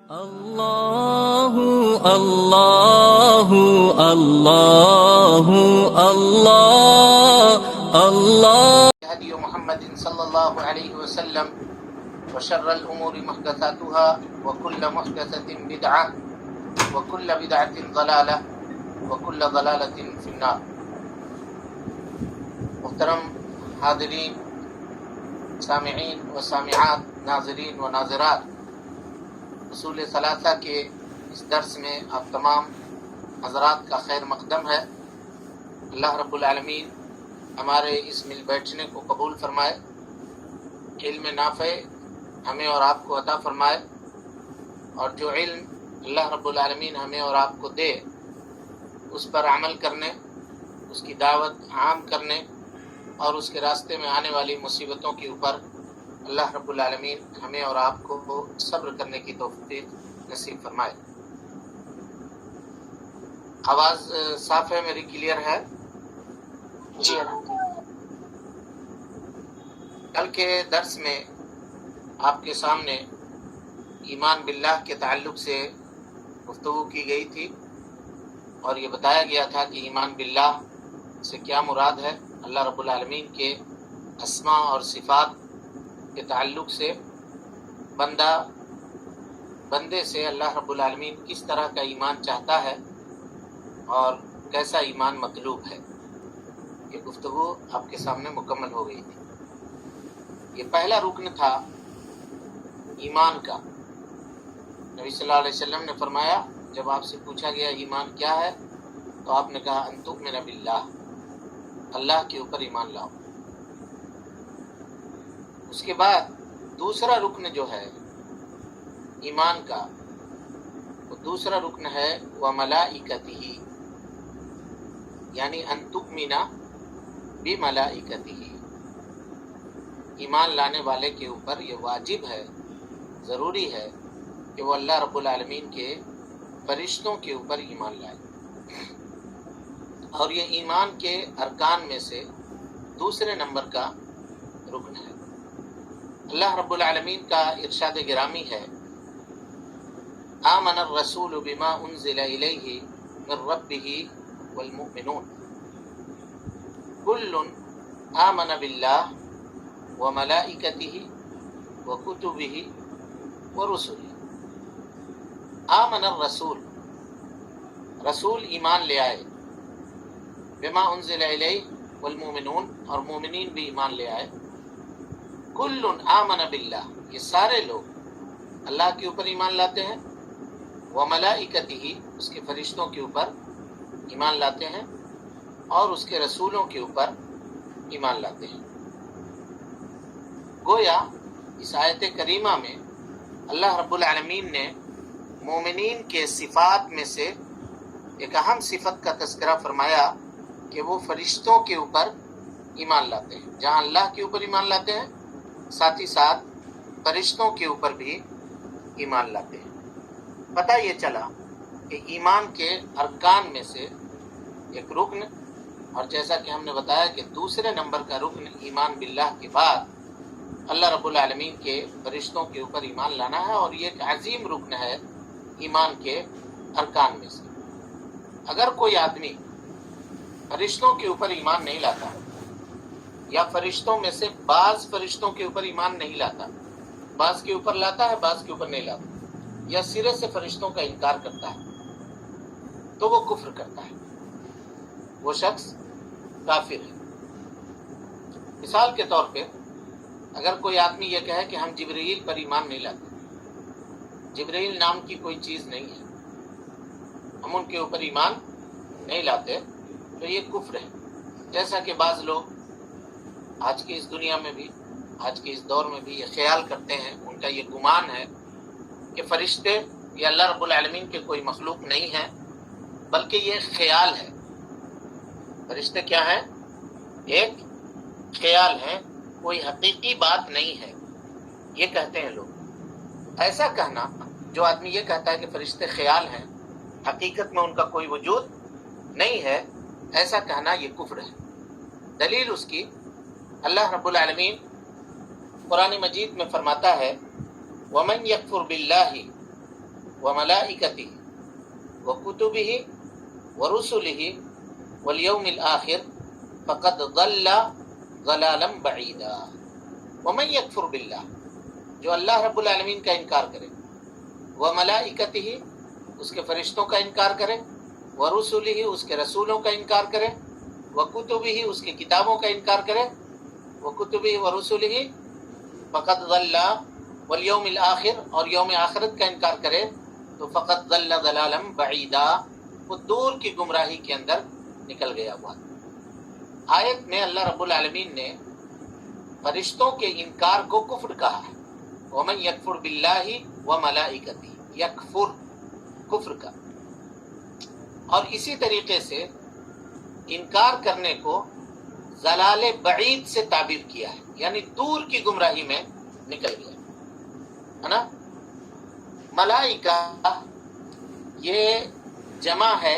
الله الله الله الله الله هدي محمد صلى الله عليه وسلم وشر الأمور محدثاتها وكل محدثة بدعة وكل بدعة ضلالة وكل ضلالة في النار. محترم حاضرین، سامعین و سامعات، ناظرین و ناظرات، اصول ثلاثہ کے اس درس میں آپ تمام حضرات کا خیر مقدم ہے. اللہ رب العالمین ہمارے اس مل بیٹھنے کو قبول فرمائے، علم نافع ہمیں اور آپ کو عطا فرمائے، اور جو علم اللہ رب العالمین ہمیں اور آپ کو دے اس پر عمل کرنے، اس کی دعوت عام کرنے اور اس کے راستے میں آنے والی مصیبتوں کے اوپر اللہ رب العالمین ہمیں اور آپ کو صبر کرنے کی توفیق نصیب فرمائے. آواز صاف ہے میری؟ کلیئر ہے؟ جی کل کے درس میں آپ کے سامنے ایمان باللہ کے تعلق سے گفتگو کی گئی تھی، اور یہ بتایا گیا تھا کہ ایمان باللہ سے کیا مراد ہے. اللہ رب العالمین کے اسماء اور صفات کے تعلق سے بندے سے اللہ رب العالمین کس طرح کا ایمان چاہتا ہے اور کیسا ایمان مطلوب ہے. یہ گفتگو آپ کے سامنے مکمل ہو گئی تھی. یہ پہلا رکن تھا ایمان کا. نبی صلی اللہ علیہ وسلم نے فرمایا، جب آپ سے پوچھا گیا ایمان کیا ہے تو آپ نے کہا ان تؤمن باللہ، اللہ کے اوپر ایمان لاؤ. اس کے بعد دوسرا رکن جو ہے ایمان کا، وہ دوسرا رکن ہے وملائکتہ، یعنی ان تؤمن بملائکتہ. ایمان لانے والے کے اوپر یہ واجب ہے، ضروری ہے کہ وہ اللہ رب العالمین کے فرشتوں کے اوپر ایمان لائے. اور یہ ایمان کے ارکان میں سے دوسرے نمبر کا رکن ہے. اللہ رب العالمین کا ارشاد گرامی ہے، آمن الرسول بما انزل الیہ من ربہ والمؤمنون کل آمن باللہ وملائکتہ وکتبہ ورسلہ. آمن الرسول، رسول ایمان لے آئے، بما انزل الیہ والمؤمنون، اور مومنین بھی ایمان لے آئے. کل آمن باللہ، یہ سارے لوگ اللہ کے اوپر ایمان لاتے ہیں، وملائکتہ، اس کے فرشتوں کے اوپر ایمان لاتے ہیں، اور اس کے رسولوں کے اوپر ایمان لاتے ہیں. گویا اس آیت کریمہ میں اللہ رب العالمین نے مومنین کے صفات میں سے ایک اہم صفت کا تذکرہ فرمایا کہ وہ فرشتوں کے اوپر ایمان لاتے ہیں. جہاں اللہ کے اوپر ایمان لاتے ہیں، ساتھ ہی ساتھ فرشتوں کے اوپر بھی ایمان لاتے ہیں. پتہ یہ چلا کہ ایمان کے ارکان میں سے ایک رکن، اور جیسا کہ ہم نے بتایا کہ دوسرے نمبر کا رکن ایمان باللہ کے بعد اللہ رب العالمین کے فرشتوں کے اوپر ایمان لانا ہے، اور یہ ایک عظیم رکن ہے ایمان کے ارکان میں سے. اگر کوئی آدمی فرشتوں کے اوپر ایمان نہیں لاتا، یا فرشتوں میں سے بعض فرشتوں کے اوپر ایمان نہیں لاتا، بعض کے اوپر لاتا ہے بعض کے اوپر نہیں لاتا، یا سرے سے فرشتوں کا انکار کرتا ہے، تو وہ کفر کرتا ہے، وہ شخص کافر ہے. مثال کے طور پہ اگر کوئی آدمی یہ کہے کہ ہم جبرائیل پر ایمان نہیں لاتے، جبرائیل نام کی کوئی چیز نہیں ہے، ہم ان کے اوپر ایمان نہیں لاتے، تو یہ کفر ہے. جیسا کہ بعض لوگ آج کی اس دنیا میں بھی، آج کے اس دور میں بھی یہ خیال کرتے ہیں، ان کا یہ گمان ہے کہ فرشتے یہ اللہ رب العالمین کے کوئی مخلوق نہیں ہے، بلکہ یہ خیال ہے. فرشتے کیا ہیں؟ ایک خیال ہے، کوئی حقیقی بات نہیں ہے، یہ کہتے ہیں لوگ. ایسا کہنا، جو آدمی یہ کہتا ہے کہ فرشتے خیال ہیں، حقیقت میں ان کا کوئی وجود نہیں ہے، ایسا کہنا یہ کفر ہے. دلیل اس کی اللہ رب العالمین قرآن مجید میں فرماتا ہے وَمَنْ يَكْفُرْ بِاللَّهِ وملائکتہ وکتبہ ورسلہ والیوم الآخر فقد ضل ضلالا بعیدا۔ ومن یکفر باللہ، جو اللہ رب العالمین کا انکار کرے، وملائکتہ، اس کے فرشتوں کا انکار کرے، ورسلہ، اس کے رسولوں کا انکار کرے، وکتبہ، اس کی کتابوں کا انکار کرے، وکتبہ ورسلہ، فقد ضل، والیوم الآخر، اور یوم آخرت کا انکار کرے تو فقد ضل ضلالا بعیدا، وہ دور کی گمراہی کے اندر نکل گیا ہوا۔ آیت میں اللہ رب العالمین نے فرشتوں کے انکار کو کفر کہا ہے، ومن یکفر باللہ وملائکتہ، یکفر، کفر کا، اور اسی طریقے سے انکار کرنے کو ضلال بعید سے تعبیر کیا ہے، یعنی دور کی گمراہی میں نکل گیا ہے نا۔ ملائکہ یہ جمع ہے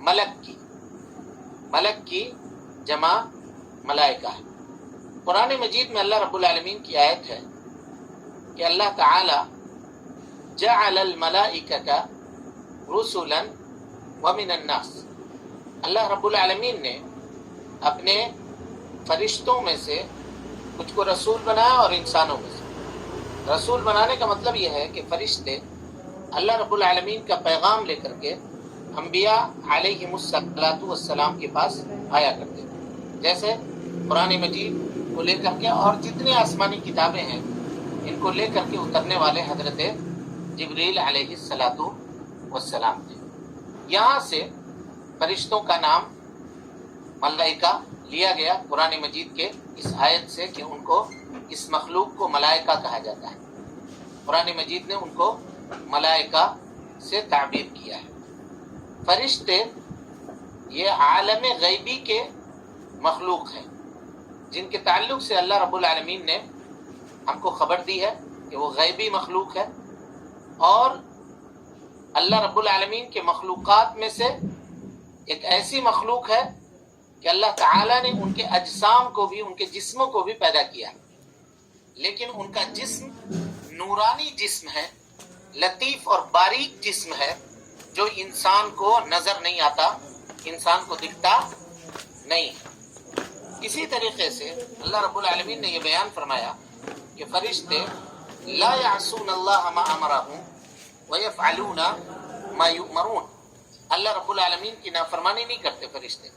ملک کی، ملک کی جمع ملائکہ ہے۔ قرآن مجید میں اللہ رب العالمین کی آیت ہے کہ اللہ تعالی جعل الملائکۃ رسلا ومن الناس، اللہ رب العالمین نے اپنے فرشتوں میں سے کچھ کو رسول بنایا اور انسانوں میں سے۔ رسول بنانے کا مطلب یہ ہے کہ فرشتے اللہ رب العالمین کا پیغام لے کر کے انبیاء علیہم السلام کے پاس آیا کرتے تھے، جیسے قرآن مجید کو لے کر کے اور جتنی آسمانی کتابیں ہیں ان کو لے کر کے اترنے والے حضرت جبریل علیہ السلام تھے۔ یہاں سے فرشتوں کا نام ملائکہ لیا گیا قرآن مجید کے اس آیت سے کہ ان کو، اس مخلوق کو ملائکہ کہا جاتا ہے۔ قرآن مجید نے ان کو ملائکہ سے تعبیر کیا ہے۔ فرشتے یہ عالم غیبی کے مخلوق ہیں جن کے تعلق سے اللہ رب العالمین نے ہم کو خبر دی ہے کہ وہ غیبی مخلوق ہے، اور اللہ رب العالمین کے مخلوقات میں سے ایک ایسی مخلوق ہے کہ اللہ تعالیٰ نے ان کے اجسام کو بھی، ان کے جسموں کو بھی پیدا کیا، لیکن ان کا جسم نورانی جسم ہے، لطیف اور باریک جسم ہے، جو انسان کو نظر نہیں آتا، انسان کو دکھتا نہیں ہے۔ اسی طریقے سے اللہ رب العالمین نے یہ بیان فرمایا کہ فرشتے لا یعصون اللہ ما امرہم ویفعلون ما یؤمرون، اللہ رب العالمین کی نافرمانی نہیں کرتے فرشتے،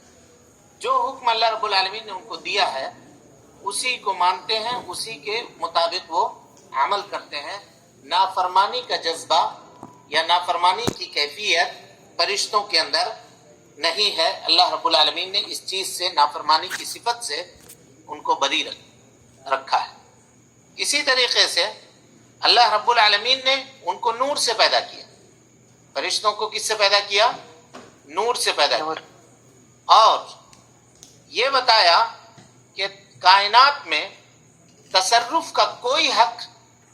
جو حکم اللہ رب العالمین نے ان کو دیا ہے اسی کو مانتے ہیں، اسی کے مطابق وہ عمل کرتے ہیں۔ نافرمانی کا جذبہ یا نافرمانی کی کیفیت فرشتوں کے اندر نہیں ہے، اللہ رب العالمین نے اس چیز سے، نافرمانی کی صفت سے ان کو بری رکھا ہے۔ اسی طریقے سے اللہ رب العالمین نے ان کو نور سے پیدا کیا، فرشتوں کو کس سے پیدا کیا؟ نور سے پیدا کیا، اور یہ بتایا کہ کائنات میں تصرف کا کوئی حق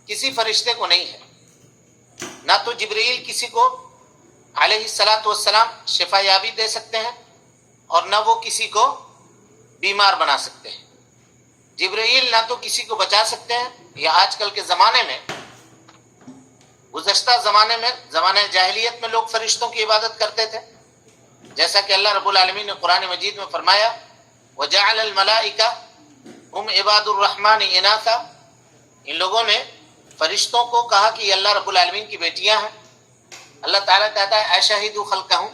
کسی فرشتے کو نہیں ہے، نہ تو جبرائیل کسی کو علیہ السلام شفا یابی دے سکتے ہیں، اور نہ وہ کسی کو بیمار بنا سکتے ہیں۔ جبرائیل نہ تو کسی کو بچا سکتے ہیں، یا آج کل کے زمانے میں، گزشتہ زمانے میں، زمانہ جاہلیت میں لوگ فرشتوں کی عبادت کرتے تھے، جیسا کہ اللہ رب العالمین نے قرآن مجید میں فرمایا وَجَعَلَ الْمَلَائِكَةَ هُمْ عِبَادُ الرَّحْمَنِ إِنَاثًا، ان لوگوں نے فرشتوں کو کہا کہ یہ اللہ رب العالمین کی بیٹیاں ہیں۔ اللہ تعالیٰ کہتا ہے اَشَهِدُوا خَلْقَهُمْ،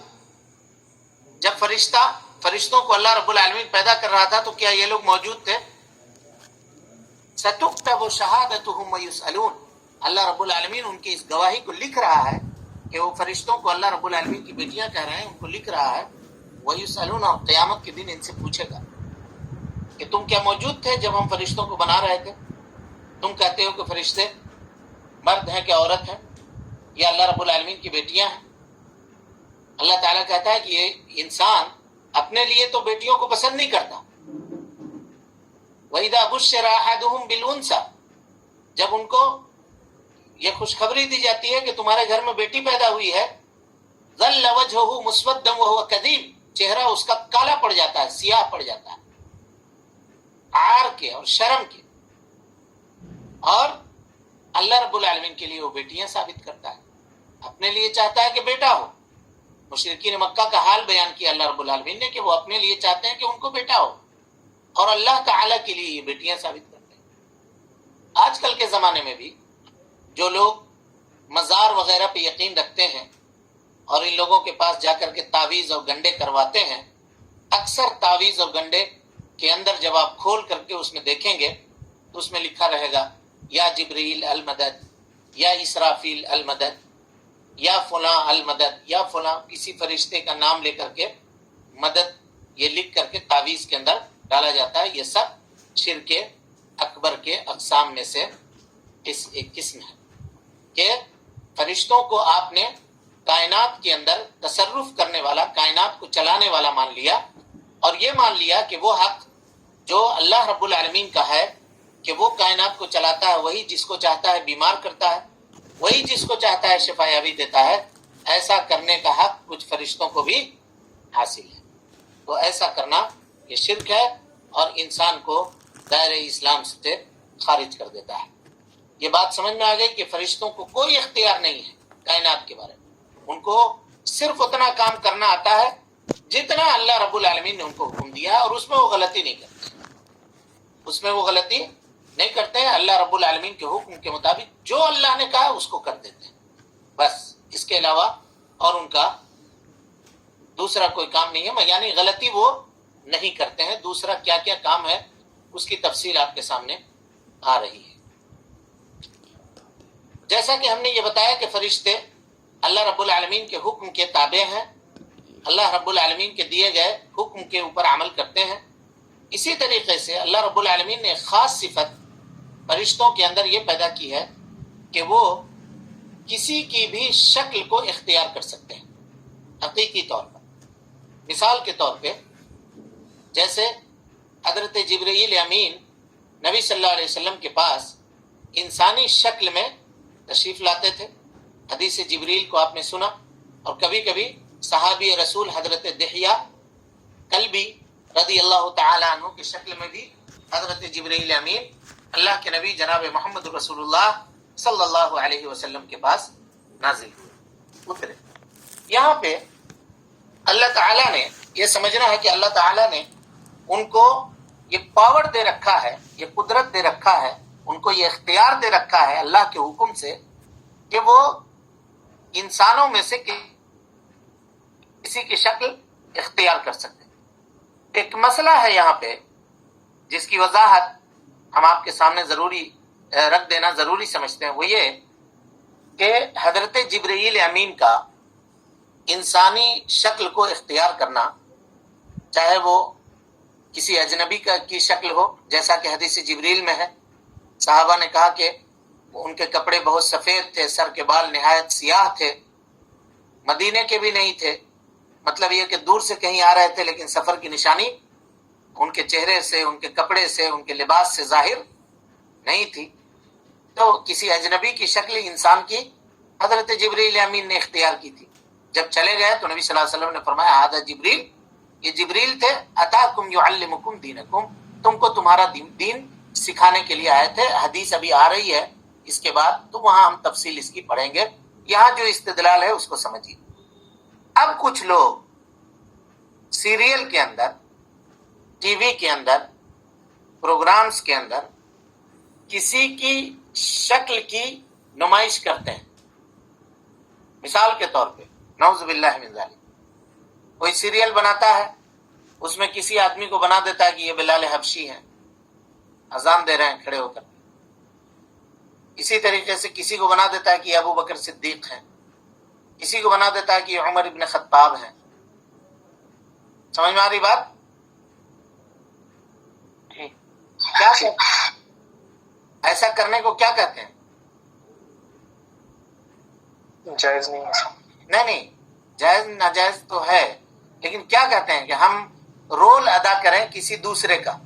جب فرشتوں کو اللہ رب العالمین پیدا کر رہا تھا تو کیا یہ لوگ موجود تھے؟ سَتُكْتَبُ شَهَادَتُهُمْ وَيُسْأَلُونَ، اللہ رب العالمین ان کی اس گواہی کو لکھ رہا ہے کہ وہ فرشتوں کو اللہ رب العالمین کی بیٹیاں کہہ رہے ہیں، ان کو لکھ رہا ہے، وَيُسْأَلُونَ، اور قیامت کے دن ان سے پوچھے گا کہ تم کیا موجود تھے جب ہم فرشتوں کو بنا رہے تھے؟ تم کہتے ہو کہ فرشتے مرد ہیں کہ عورت ہیں، یا اللہ رب العالمین کی بیٹیاں ہیں؟ اللہ تعالیٰ کہتا ہے کہ یہ انسان اپنے لیے تو بیٹیوں کو پسند نہیں کرتا۔ وَإِذَا بُشِّرَ أَحَدُهُمْ بِالْأُنثَىٰ، جب ان کو یہ خوشخبری دی جاتی ہے کہ تمہارے گھر میں بیٹی پیدا ہوئی ہے، ظَلَّ وَجْهُهُ مُسْوَدًّا وَهُوَ كَظِيمٌ، چہرہ اس کا کالا پڑ جاتا ہے، سیاہ پڑ جاتا ہے، عار کے اور شرم کے، اور اللہ رب العالمین کے لیے وہ بیٹیاں ثابت کرتا ہے۔ اب اپنے لیے چاہتا ہے کہ بیٹا ہو. مشرکین مکہ کا حال بیان کیا اللہ رب العالمین نے کہ وہ اپنے لیے چاہتے ہیں کہ ان کو بیٹا ہو، اور اللہ تعالیٰ کے لیے یہ بیٹیاں ثابت کرتے ہیں. آج کل کے زمانے میں بھی جو لوگ مزار وغیرہ پہ یقین رکھتے ہیں اور ان لوگوں کے پاس جا کر کے تعویذ اور گنڈے کرواتے ہیں، اکثر تعویذ اور گنڈے کے اندر جب آپ کھول کر کے اس میں دیکھیں گے تو اس میں لکھا رہے گا یا جبریل المدد، یا اسرافیل المدد، یا فلاں المدد، یا فلاں کسی فرشتے کا نام لے کر کے مدد یہ لکھ کر کے تعویذ کے اندر ڈالا جاتا ہے. یہ سب شرک اکبر کے اقسام میں سے ایک قسم ہے کہ فرشتوں کو آپ نے کائنات کے اندر تصرف کرنے والا، کائنات کو چلانے والا مان لیا، اور یہ مان لیا کہ وہ حق جو اللہ رب العالمین کا ہے کہ وہ کائنات کو چلاتا ہے، وہی جس کو چاہتا ہے بیمار کرتا ہے، وہی جس کو چاہتا ہے شفا یابی دیتا ہے. ایسا کرنے کا حق کچھ فرشتوں کو بھی حاصل ہے. تو ایسا کرنا یہ شرک ہے اور انسان کو دائرہ اسلام سے خارج کر دیتا ہے. یہ بات سمجھ میں آ گئی کہ فرشتوں کو کوئی اختیار نہیں ہے کائنات کے بارے میں. ان کو صرف اتنا کام کرنا آتا ہے جتنا اللہ رب العالمین نے ان کو حکم دیا ہے، اور اس میں وہ غلطی نہیں کرتے. اس میں وہ غلطی نہیں کرتے ہیں. اللہ رب العالمین کے حکم کے مطابق جو اللہ نے کہا اس کو کر دیتے ہیں، بس. اس کے علاوہ اور ان کا دوسرا کوئی کام نہیں ہے. یعنی غلطی وہ نہیں کرتے ہیں. دوسرا کیا کیا کام ہے اس کی تفصیل آپ کے سامنے آ رہی ہے. جیسا کہ ہم نے یہ بتایا کہ فرشتے اللہ رب العالمین کے حکم کے تابع ہیں، اللہ رب العالمین کے دیے گئے حکم کے اوپر عمل کرتے ہیں. اسی طریقے سے اللہ رب العالمین نے ایک خاص صفت فرشتوں کے اندر یہ پیدا کی ہے کہ وہ کسی کی بھی شکل کو اختیار کر سکتے ہیں حقیقی طور پر. مثال کے طور پہ جیسے حضرت جبرائیل امین نبی صلی اللہ علیہ وسلم کے پاس انسانی شکل میں تشریف لاتے تھے. حدیث جبریل کو آپ نے سنا. اور کبھی کبھی صحابی رسول حضرت دحیہ کلبی رضی اللہ تعالی عنہ کی شکل میں بھی حضرت جبرائیل امین اللہ کے نبی جناب محمد رسول اللہ صلی اللہ علیہ وسلم کے پاس نازل ہوئے، اترے. یہاں پہ اللہ تعالیٰ نے یہ سمجھنا ہے کہ اللہ تعالیٰ نے ان کو یہ پاور دے رکھا ہے، یہ قدرت دے رکھا ہے، ان کو یہ اختیار دے رکھا ہے اللہ کے حکم سے کہ وہ انسانوں میں سے کسی کی شکل اختیار کر سکتے. ایک مسئلہ ہے یہاں پہ جس کی وضاحت ہم آپ کے سامنے ضروری رکھ دینا ضروری سمجھتے ہیں. وہ یہ کہ حضرت جبرائیل امین کا انسانی شکل کو اختیار کرنا، چاہے وہ کسی اجنبی کی شکل ہو جیسا کہ حدیث جبریل میں ہے. صحابہ نے کہا کہ ان کے کپڑے بہت سفید تھے، سر کے بال نہایت سیاہ تھے، مدینے کے بھی نہیں تھے. مطلب یہ کہ دور سے کہیں آ رہے تھے لیکن سفر کی نشانی ان کے چہرے سے، ان کے کپڑے سے، ان کے لباس سے ظاہر نہیں تھی. تو کسی اجنبی کی شکل انسان کی حضرت جبرائیل امین نے اختیار کی تھی. جب چلے گئے تو نبی صلی اللہ علیہ وسلم نے فرمایا ھذا جبریل، یہ جبریل تھے، اتاکم یعلمکم دینکم، تم کو تمہارا دین سکھانے کے لیے آئے تھے. حدیث ابھی آ رہی ہے اس کے بعد، تو وہاں ہم تفصیل اس کی پڑھیں گے. یہاں جو استدلال ہے اس کو سمجھیے. اب کچھ لوگ سیریل کے اندر، ٹی وی کے اندر، پروگرامز کے اندر کسی کی شکل کی نمائش کرتے ہیں. مثال کے طور پہ نعوذ باللہ من ذالک، کوئی سیریل بناتا ہے، اس میں کسی آدمی کو بنا دیتا ہے کہ یہ بلال حبشی ہیں، اذان دے رہے ہیں کھڑے ہو کر. اسی طریقے سے کسی کو بنا دیتا ہے کہ یہ ابو بکر صدیق ہیں، کسی کو بنا دیتا ہے کہ یہ عمر ابن خطاب ہیں. سمجھ میں آ رہی بات؟ کیا کہتے ہیں؟ ایسا کرنے کو کیا کہتے ہیں؟ جائز نہیں ہے. نہیں، جائز ناجائز تو ہے، لیکن کیا کہتے ہیں کہ ہم رول ادا کریں کسی دوسرے کا.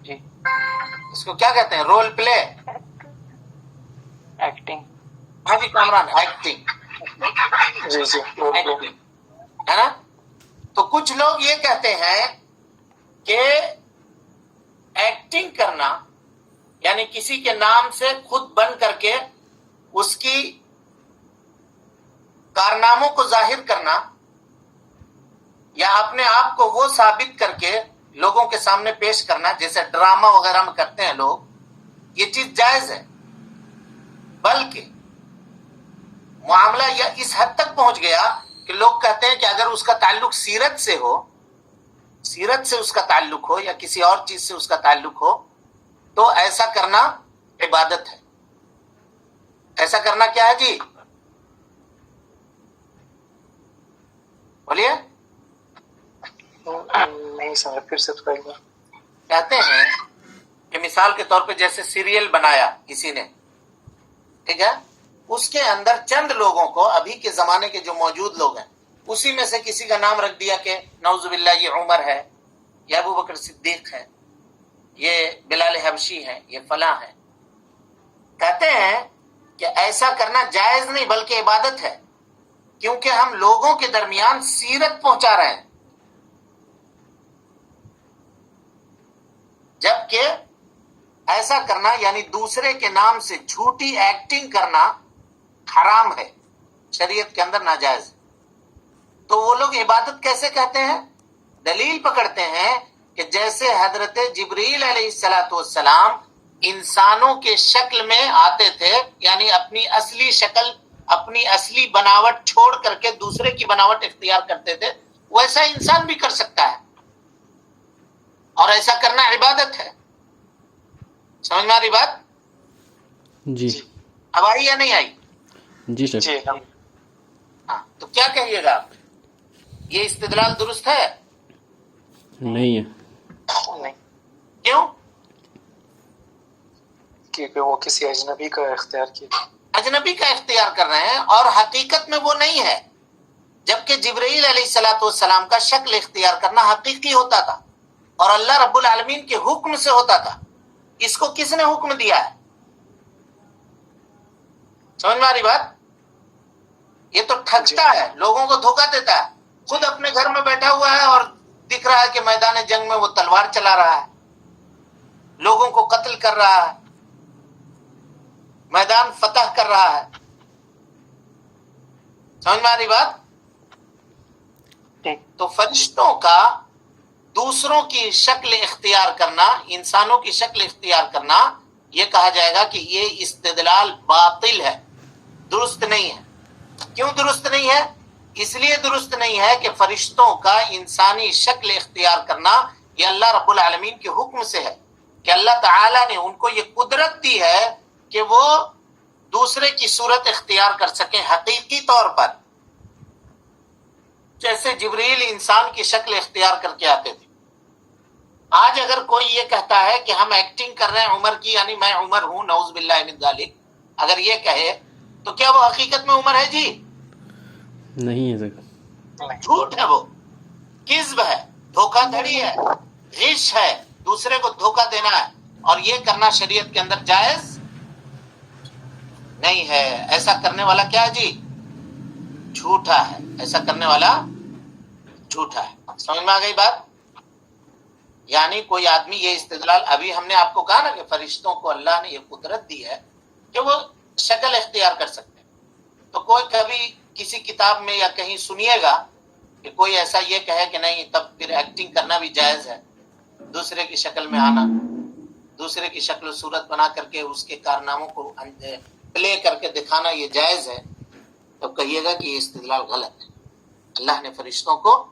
جی، اس کو کیا کہتے ہیں؟ Role play. ایکٹنگ. ہاں جی کامران، ایکٹنگ. جی جی، ہے نا؟ تو کچھ لوگ یہ کہتے ہیں کہ ایکٹنگ کرنا یعنی کسی کے نام سے خود بن کر کے اس کی کارناموں کو ظاہر کرنا یا اپنے آپ کو وہ ثابت کر کے لوگوں کے سامنے پیش کرنا، جیسے ڈرامہ وغیرہ میں کرتے ہیں لوگ، یہ چیز جائز ہے. بلکہ معاملہ یہ اس حد تک پہنچ گیا کہ لوگ کہتے ہیں کہ اگر اس کا تعلق سیرت سے ہو، سیرت سے اس کا تعلق ہو یا کسی اور چیز سے اس کا تعلق ہو، تو ایسا کرنا عبادت ہے. ایسا کرنا کیا ہے جی؟ بولیے. نہیں سمجھا، پھر سے تھوڑا ایک بار. کہتے ہیں کہ مثال کے طور پہ جیسے سیریل بنایا کسی نے، ٹھیک ہے، اس کے اندر چند لوگوں کو، ابھی کے زمانے کے جو موجود لوگ ہیں، اسی میں سے کسی کا نام رکھ دیا کہ نعوذ باللہ یہ عمر ہے، یہ ابو بکر صدیق ہے، یہ بلال حبشی ہے، یہ فلاں ہے. کہتے ہیں کہ ایسا کرنا جائز نہیں بلکہ عبادت ہے، کیونکہ ہم لوگوں کے درمیان سیرت پہنچا رہے ہیں. جبکہ ایسا کرنا یعنی دوسرے کے نام سے جھوٹی ایکٹنگ کرنا حرام ہے، شریعت کے اندر ناجائز ہے. تو وہ لوگ عبادت کیسے کہتے ہیں؟ دلیل پکڑتے ہیں کہ جیسے حضرت جبریل علیہ السلام انسانوں کے شکل میں آتے تھے، یعنی اپنی اصلی شکل، اپنی اصلی بناوٹ چھوڑ کر کے دوسرے کی بناوٹ اختیار کرتے تھے، ویسا انسان بھی کر سکتا ہے، اور ایسا کرنا عبادت ہے. سمجھ میں آ رہی بات؟ جی اب آئی یا نہیں آئی؟ جی سر. جی ہم ہاں، تو کیا کہیے گا آپ؟ یہ استدلال درست ہے؟ نہیں ہے. نہیں، کیوں؟ کیونکہ وہ کسی اجنبی کا اختیار کیا. اجنبی کا اختیار کر رہے ہیں اور حقیقت میں وہ نہیں ہے. جبکہ جبرائیل علیہ السلام کا شکل اختیار کرنا حقیقی ہوتا تھا اور اللہ رب العالمین کے حکم سے ہوتا تھا. اس کو کس نے حکم دیا ہے؟ سمجھ میں آ رہی بات؟ یہ تو ٹھگتا ہے، لوگوں کو دھوکہ دیتا ہے. خود اپنے گھر میں بیٹھا ہوا ہے اور دکھ رہا ہے کہ میدان جنگ میں وہ تلوار چلا رہا ہے، لوگوں کو قتل کر رہا ہے، میدان فتح کر رہا ہے. سمجھ میں آ رہی بات؟ تو فرشتوں کا دوسروں کی شکل اختیار کرنا، انسانوں کی شکل اختیار کرنا، یہ کہا جائے گا کہ یہ استدلال باطل ہے، درست نہیں ہے. کیوں درست نہیں ہے؟ اس لیے درست نہیں ہے کہ فرشتوں کا انسانی شکل اختیار کرنا یہ اللہ رب العالمین کے حکم سے ہے، کہ اللہ تعالی نے ان کو یہ قدرت دی ہے کہ وہ دوسرے کی صورت اختیار کر سکیں حقیقی طور پر، جیسے جبریل انسان کی شکل اختیار کر کے آتے تھے. آج اگر کوئی یہ کہتا ہے کہ ہم ایکٹنگ کر رہے ہیں عمر کی، یعنی میں عمر ہوں، نعوذ باللہ من ذالک، اگر یہ کہے تو کیا وہ حقیقت میں عمر ہے جی؟ نہیں ہے سر. جھوٹ ہے، وہ کذب ہے، دھوکہ دھڑی ہے، غش ہے، دوسرے کو دھوکہ دینا ہے، اور یہ کرنا شریعت کے اندر جائز نہیں ہے. ایسا کرنے والا کیا ہے جی؟ جھوٹا ہے. ایسا کرنے والا جھوٹا ہے. سمجھ میں آ گئی بات؟ یعنی کوئی آدمی یہ استدلال، ابھی ہم نے آپ کو کہا نا کہ فرشتوں کو اللہ نے یہ قدرت دی ہے کہ وہ شکل اختیار کر سکتے ہیں. تو کوئی کبھی کسی کتاب میں یا کہیں سنیے گا کہ کوئی ایسا یہ کہے کہ نہیں، تب پھر ایکٹنگ کرنا بھی جائز ہے، دوسرے کی شکل میں آنا، دوسرے کی شکل و صورت بنا کر کے اس کے کارناموں کو پلے کر کے دکھانا یہ جائز ہے، تو کہیے گا کہ یہ استدلال غلط ہے. اللہ نے فرشتوں کو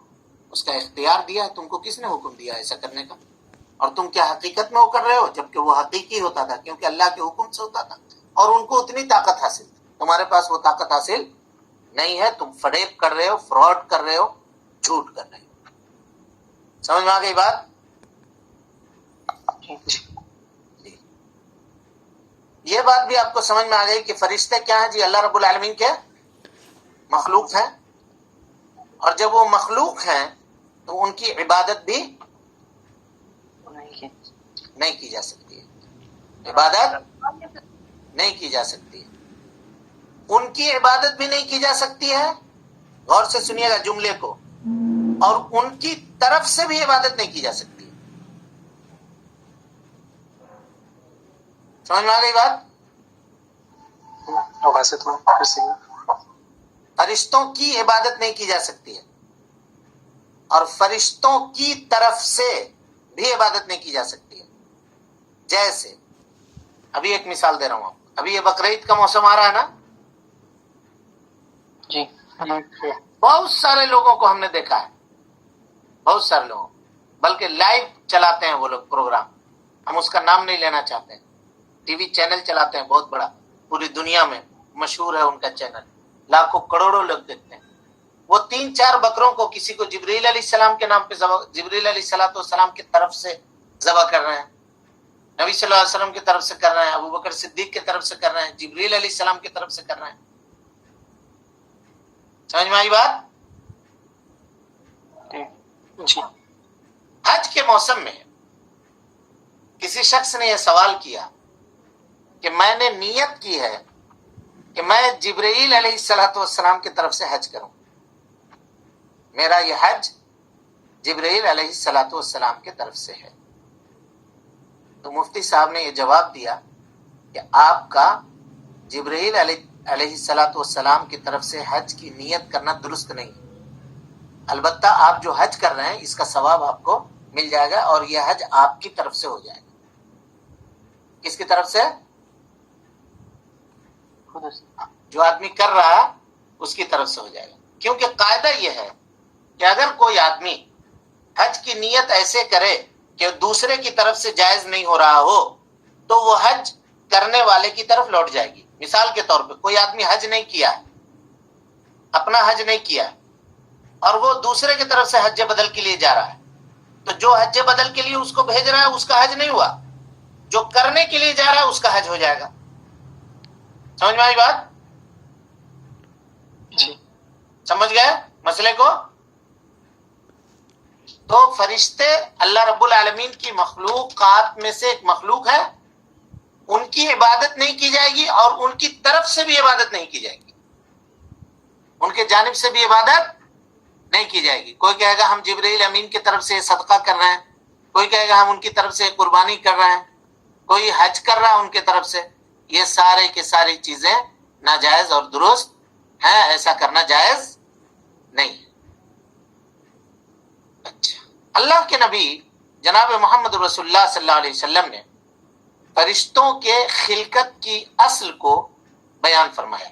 اس کا اختیار دیا ہے، تم کو کس نے حکم دیا ایسا کرنے کا؟ اور تم کیا حقیقت میں وہ کر رہے ہو؟ جبکہ وہ حقیقی ہوتا تھا، کیونکہ اللہ کے حکم سے ہوتا تھا، اور ان کو اتنی طاقت حاصل تھی. تمہارے پاس وہ طاقت حاصل نہیں ہے، تم فریب کر رہے ہو، فراڈ کر رہے ہو، جھوٹ کر رہے ہو. سمجھ میں آ گئی بات؟ جی. یہ بات بھی آپ کو سمجھ میں آ گئی کہ فرشتے کیا ہیں جی؟ اللہ رب العالمین کے مخلوق ہیں، اور جب وہ مخلوق ہیں تو ان کی عبادت بھی نہیں کی جا سکتی ہے. عبادت نہیں کی جا سکتی ہے، ان کی عبادت بھی نہیں کی جا سکتی ہے. غور سے سنیے گا جملے کو، اور ان کی طرف سے بھی عبادت نہیں کی جا سکتی. سمجھ میں آ گئی بات؟ فرشتوں کی عبادت نہیں کی جا سکتی ہے، اور فرشتوں کی طرف سے بھی عبادت نہیں کی جا سکتی ہے. جیسے ابھی ایک مثال دے رہا ہوں آپ کو. ابھی یہ بقرعید کا موسم آ رہا ہے نا، جی بہت سارے لوگوں کو ہم نے دیکھا ہے، بہت سارے لوگوں، بلکہ لائیو چلاتے ہیں وہ لوگ پروگرام، ہم اس کا نام نہیں لینا چاہتے ہیں. ٹی وی چینل چلاتے ہیں بہت بڑا، پوری دنیا میں مشہور ہے ان کا چینل، لاکھوں کروڑوں لوگ دیکھتے ہیں. وہ 3-4 بکروں کو کسی کو جبرائیل علیہ السلام کے نام پہ جبرائیل علیہ السلام کی طرف سے ذبح کر رہے ہیں، نبی صلی اللہ علیہ وسلم کی طرف سے کر رہے ہیں، ابو بکر صدیق کی طرف سے کر رہے ہیں، جبرائیل علیہ السلام کی طرف سے کر رہے ہیں. سمجھ میں آئی بات؟ جی حج کے موسم میں کسی شخص نے یہ سوال کیا کہ میں نے نیت کی ہے کہ میں جبرائیل علیہ السلام کی طرف سے حج کروں، میرا یہ حج جبرائیل علیہ السلام کی طرف سے ہے. تو مفتی صاحب نے یہ جواب دیا کہ آپ کا جبرائیل علیہ السلام کی طرف سے حج کی نیت کرنا درست نہیں. البتہ آپ جو حج کر رہے ہیں اس کا ثواب آپ کو مل جائے گا، اور یہ حج آپ کی طرف سے ہو جائے گا. کس کی طرف سے؟ جو آدمی کر رہا ہے اس کی طرف سے ہو جائے گا. کیونکہ قاعدہ یہ ہے کہ اگر کوئی آدمی حج کی نیت ایسے کرے کہ دوسرے کی طرف سے جائز نہیں ہو رہا ہو تو وہ حج کرنے والے کی طرف لوٹ جائے گی. مثال کے طور پہ کوئی آدمی حج نہیں کیا ہے، اپنا حج نہیں کیا ہے، اور وہ دوسرے کی طرف سے حج بدل کے لیے جا رہا ہے، تو جو حج بدل کے لیے اس کو بھیج رہا ہے اس کا حج نہیں ہوا، جو کرنے کے لیے جا رہا ہے اس کا حج ہو جائے گا. سمجھ میں آئی بات؟ جی سمجھ گئے مسئلے کو؟ تو فرشتے اللہ رب العالمین کی مخلوقات میں سے ایک مخلوق ہے، ان کی عبادت نہیں کی جائے گی اور ان کی طرف سے بھی عبادت نہیں کی جائے گی، ان کے جانب سے بھی عبادت نہیں کی جائے گی. کوئی کہے گا ہم جبرائیل امین کی طرف سے صدقہ کر رہے ہیں، کوئی کہے گا ہم ان کی طرف سے قربانی کر رہے ہیں، کوئی حج کر رہا ہے ان کی طرف سے. یہ سارے کے ساری چیزیں ناجائز اور درست ہیں، ایسا کرنا جائز نہیں. اچھا، اللہ کے نبی جناب محمد رسول اللہ صلی اللہ علیہ وسلم نے فرشتوں کے خلقت کی اصل کو بیان فرمایا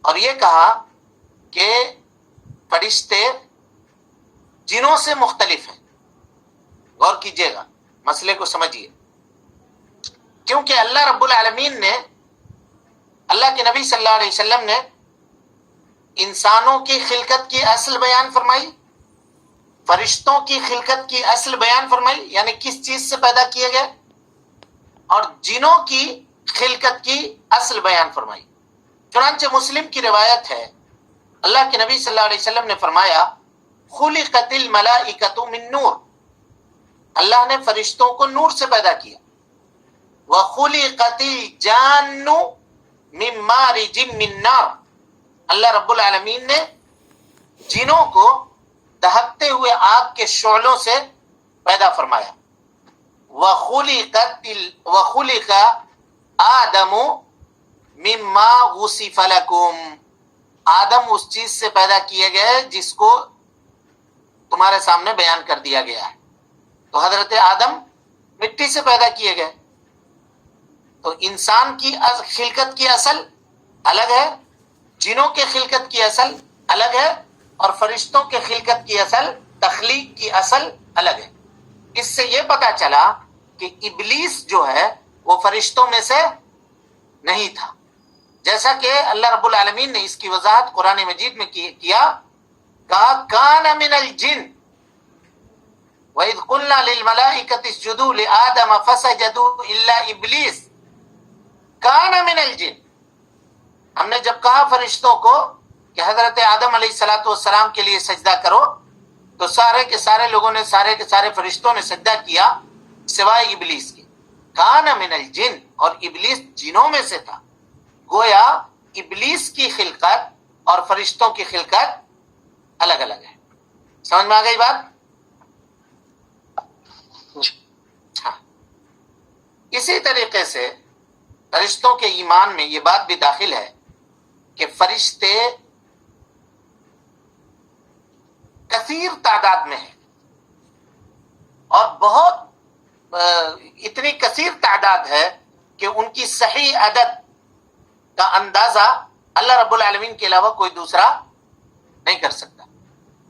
اور یہ کہا کہ فرشتے جنوں سے مختلف ہیں. غور کیجئے گا، مسئلے کو سمجھیے. کیونکہ اللہ رب العالمین نے، اللہ کے نبی صلی اللہ علیہ وسلم نے انسانوں کی خلقت کی اصل بیان فرمائی، فرشتوں کی خلقت کی اصل بیان فرمائی، یعنی کس چیز سے پیدا کیے گئے، اور جنوں کی خلقت کی اصل بیان فرمائی. چنانچہ مسلم کی روایت ہے، اللہ کے نبی صلی اللہ علیہ وسلم نے فرمایا خلقت الملائکۃ من نور، اللہ نے فرشتوں کو نور سے پیدا کیا. وخلقت الجان من مارج من نار، اللہ رب العالمین نے جنوں کو دہکتے ہوئے آگ کے شعلوں سے پیدا فرمایا. وخلق آدم مما وصف لکم، آدم اس چیز سے پیدا کیے گئے جس کو تمہارے سامنے بیان کر دیا گیا ہے. تو حضرت آدم مٹی سے پیدا کیے گئے. تو انسان کی خلقت کی اصل الگ ہے، جنوں کے خلقت کی اصل الگ ہے، اور فرشتوں کے خلقت کی اصل، تخلیق کی اصل الگ ہے. اس سے یہ پتا چلا کہ ابلیس جو ہے وہ فرشتوں میں سے نہیں تھا، جیسا کہ اللہ رب العالمین نے اس کی وضاحت قرآن مجید میں کیا، کہا کان من الجن وَإِذْ قُلْنَا لِلْمَلَائِكَةِ اسْجُدُوا لِآدَمَ فَسَجَدُوا إِلَّا إِبْلِيسَ کان من الجن. ہم نے جب کہا فرشتوں کو کہ حضرت آدم علیہ السلام کے لیے سجدہ کرو، تو سارے کے سارے لوگوں نے، سارے کے سارے فرشتوں نے سجدہ کیا سوائے ابلیس کے. کان من الجن، اور ابلیس جنوں میں سے تھا. گویا ابلیس کی خلقت اور فرشتوں کی خلقت الگ الگ ہے. سمجھ میں آ گئی بات؟ ہاں. اسی طریقے سے فرشتوں کے ایمان میں یہ بات بھی داخل ہے کہ فرشتے کثیر تعداد میں ہیں، اور بہت اتنی کثیر تعداد ہے کہ ان کی صحیح عدد کا اندازہ اللہ رب العالمین کے علاوہ کوئی دوسرا نہیں کر سکتا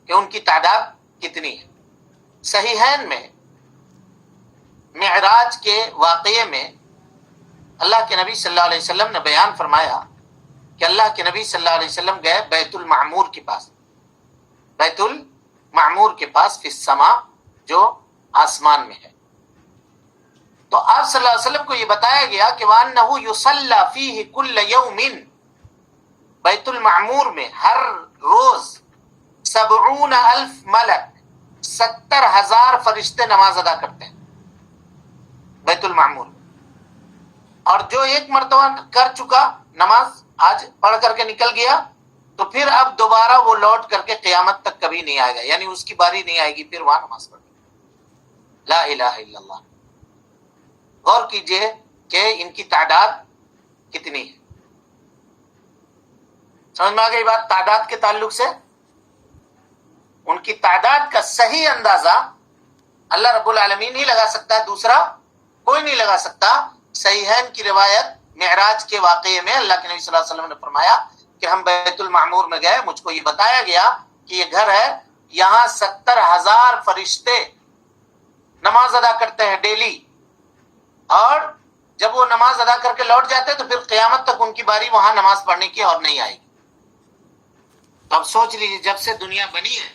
کہ ان کی تعداد کتنی ہے۔ صحیحین میں معراج کے واقعے میں اللہ کے نبی صلی اللہ علیہ وسلم نے بیان فرمایا کہ اللہ کے نبی صلی اللہ علیہ وسلم گئے بیت المعمور کے پاس، بیت المعمور کے پاس فی السما، جو آسمان میں ہے۔ تو آپ صلی اللہ علیہ وسلم کو یہ بتایا گیا کہ وَأَنَّهُ يُصَلَّى فِيهِ كُلَّ يَوْمٍ، بیت المعمور میں ہر روز 70,000 ملک، 70,000 فرشتے نماز ادا کرتے ہیں بیت المعمور میں۔ اور جو ایک مرتبہ کر چکا نماز، آج پڑھ کر کے نکل گیا، تو پھر اب دوبارہ وہ لوٹ کر کے قیامت تک کبھی نہیں آئے گا، یعنی اس کی باری نہیں آئے گی پھر وہاں نماز پڑھنے کی۔ لا الہ الا اللہ۔ غور کیجئے کہ ان کی تعداد کتنی ہے۔ سمجھ میں آ گئی بات؟ تعداد کے تعلق سے ان کی تعداد کا صحیح اندازہ اللہ رب العالمین ہی لگا سکتا ہے، دوسرا کوئی نہیں لگا سکتا۔ صحیحین کی روایت معراج کے واقعے میں اللہ کے نبی صلی اللہ علیہ وسلم نے فرمایا کہ ہم بیت المعمور میں گئے، مجھ کو یہ بتایا گیا کہ یہ گھر ہے، یہاں 70,000 فرشتے نماز ادا کرتے ہیں ڈیلی، اور جب وہ نماز ادا کر کے لوٹ جاتے ہیں تو پھر قیامت تک ان کی باری وہاں نماز پڑھنے کی اور نہیں آئے گی۔ اب سوچ لیجیے، جب سے دنیا بنی ہے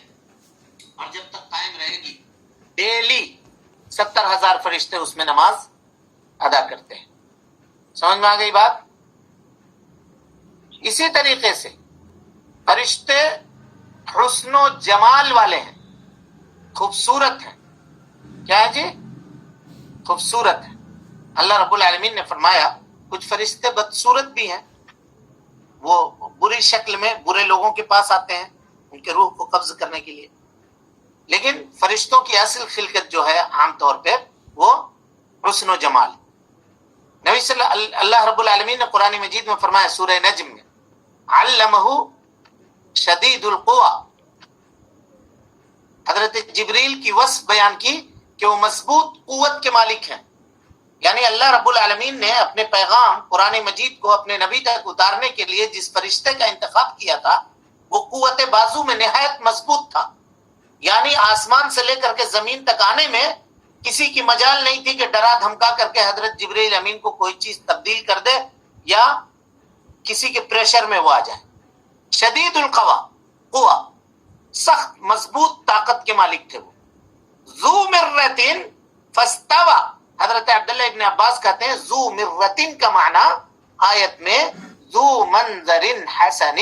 اور جب تک قائم رہے گی، ڈیلی 70,000 فرشتے اس میں نماز ادا کرتے ہیں۔ سمجھ میں آ گئی بات؟ اسی طریقے سے فرشتے حسن و جمال والے ہیں، خوبصورت ہیں۔ کیا ہے جی؟ خوبصورت ہیں۔ اللہ رب العالمین نے فرمایا کچھ فرشتے بدصورت بھی ہیں، وہ بری شکل میں برے لوگوں کے پاس آتے ہیں ان کے روح کو قبض کرنے کے لیے، لیکن فرشتوں کی اصل خلقت جو ہے عام طور پہ وہ حسن و جمال۔ نبی اللہ رب العالمین نے قرآن مجید میں فرمایا سورہ نجم میں، علمہ شدید القوی، حضرت جبریل کی وصف بیان کی کہ وہ مضبوط قوت کے مالک ہیں، یعنی اللہ رب العالمین نے اپنے پیغام قرآن مجید کو اپنے نبی تک اتارنے کے لیے جس فرشتے کا انتخاب کیا تھا وہ قوت بازو میں نہایت مضبوط تھا، یعنی آسمان سے لے کر کے زمین تک آنے میں کسی کی مجال نہیں تھی کہ ڈرا دھمکا کر کے حضرت جبریل امین کو کوئی چیز تبدیل کر دے یا کسی کے پریشر میں وہ آ جائے۔ شدید القوا، سخت مضبوط طاقت کے مالک تھے وہ۔ ذو مرتن فاستوى، حضرت عبداللہ ابن عباس کہتے ہیں ذو مرتن کا معنی آیت میں ذو منظر حسن،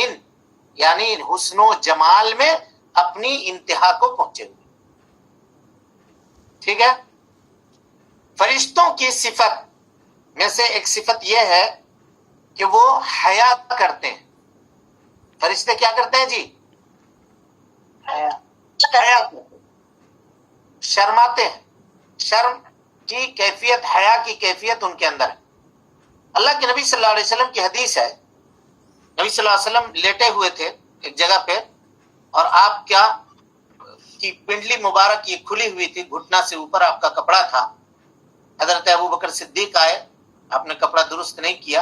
یعنی حسن و جمال میں اپنی انتہا کو پہنچے ہوئے۔ ٹھیک ہے؟ فرشتوں کی صفت میں سے ایک صفت یہ ہے کہ وہ حیا کرتے ہیں۔ فرشتے کیا کرتے ہیں جی؟ حیا کرتے ہیں، شرماتے ہیں۔ شرم کی کیفیت، حیا کی کیفیت ان کے اندر ہے۔ اللہ کے نبی صلی اللہ علیہ وسلم کی حدیث ہے، نبی صلی اللہ علیہ وسلم لیٹے ہوئے تھے ایک جگہ پہ، اور آپ کیا کی پنڈلی مبارک یہ کھلی ہوئی تھی، گھٹنا سے اوپر آپ کا کپڑا تھا۔ حضرت ابوبکر صدیق آئے، آپ نے کپڑا درست نہیں کیا۔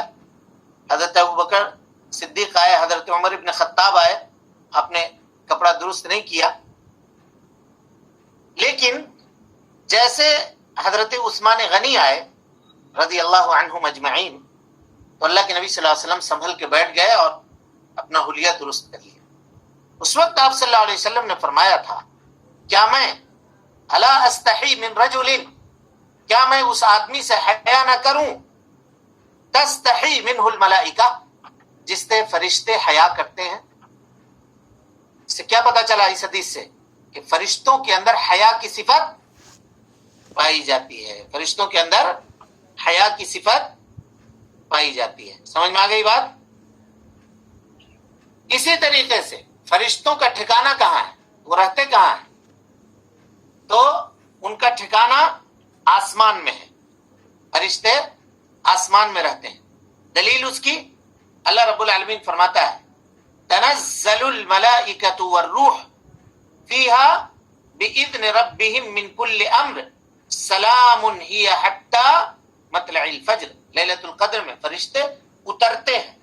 حضرت ابوبکر صدیق آئے، حضرت عمر ابن خطاب آئے، آپ نے کپڑا درست نہیں کیا۔ لیکن جیسے حضرت عثمان غنی آئے رضی اللہ عنہم اجمعین، تو اللہ کے نبی صلی اللہ علیہ وسلم سنبھل کے بیٹھ گئے اور اپنا حلیہ درست کر لیا۔ اس وقت آپ صلی اللہ علیہ وسلم نے فرمایا تھا، کیا میں الا استحی من رجل، کیا میں اس آدمی سے حیا نہ کروں تستحی منہ الملائکہ، جس سے فرشتے حیا کرتے ہیں۔ اس سے کیا پتا چلا اس حدیث سے کہ فرشتوں کے اندر حیا کی صفت پائی جاتی ہے، فرشتوں کے اندر حیا کی صفت پائی جاتی ہے۔ سمجھ میں آ گئی بات؟ اسی طریقے سے فرشتوں کا ٹھکانہ کہاں ہے، وہ رہتے کہاں ہیں؟ تو ان کا ٹھکانہ آسمان میں ہے، فرشتے آسمان میں رہتے ہیں۔ دلیل اس کی اللہ رب العالمین فرماتا ہے تنزل الملائکۃ والروح فيها بإذن ربهم من كل أمر سلام هي حتى مطلع الفجر. لیلۃ القدر میں فرشتے اترتے ہیں.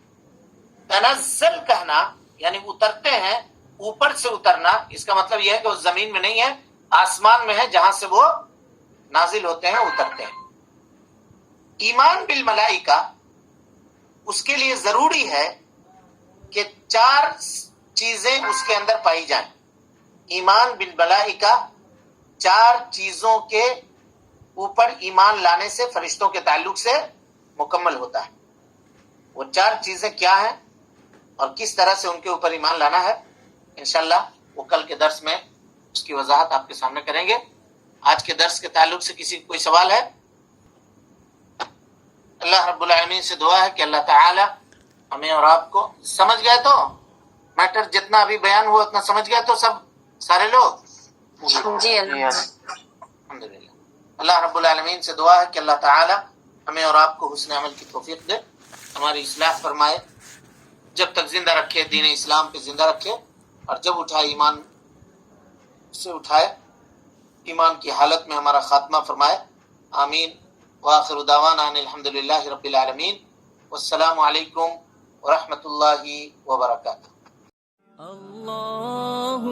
تنزل کہنا یعنی اترتے ہیں، اوپر سے اترنا، اس کا مطلب یہ ہے کہ وہ زمین میں نہیں ہے، آسمان میں ہے، جہاں سے وہ نازل ہوتے ہیں، اترتے ہیں. ایمان بالملائکہ اس کے لیے ضروری ہے کہ 4 چیزیں اس کے اندر پائی جائیں. ایمان بالملائکہ 4 چیزوں کے اوپر ایمان لانے سے فرشتوں کے تعلق سے مکمل ہوتا ہے. وہ 4 چیزیں کیا ہیں اور کس طرح سے ان کے اوپر ایمان لانا ہے، انشاءاللہ وہ کل کے درس میں اس کی وضاحت آپ کے سامنے کریں گے. آج کے درس کے تعلق سے کسی کوئی سوال ہے؟ اللہ رب العالمین سے دعا ہے کہ اللہ تعالی ہمیں اور آپ کو سمجھ گئے. تو میٹر جتنا ابھی بیان ہوا اتنا سمجھ گئے تو سب سارے لوگ؟ جی الحمدللہ. اللہ رب العالمین سے دعا ہے کہ اللہ تعالی ہمیں اور آپ کو حسن عمل کی توفیق دے، ہماری اصلاح فرمائے، جب تک زندہ رکھے دین اسلام پہ زندہ رکھے، اور جب اٹھائے ایمان سے اٹھائے، ایمان کی حالت میں ہمارا خاتمہ فرمائے. آمین. وآخر دعوانا ان الحمدللہ رب العالمین. والسلام علیکم ورحمۃ اللہ وبرکاتہ. اللہ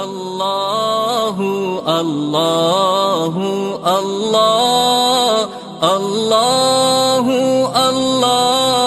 اللہ اللہ اللہ اللہ اللہ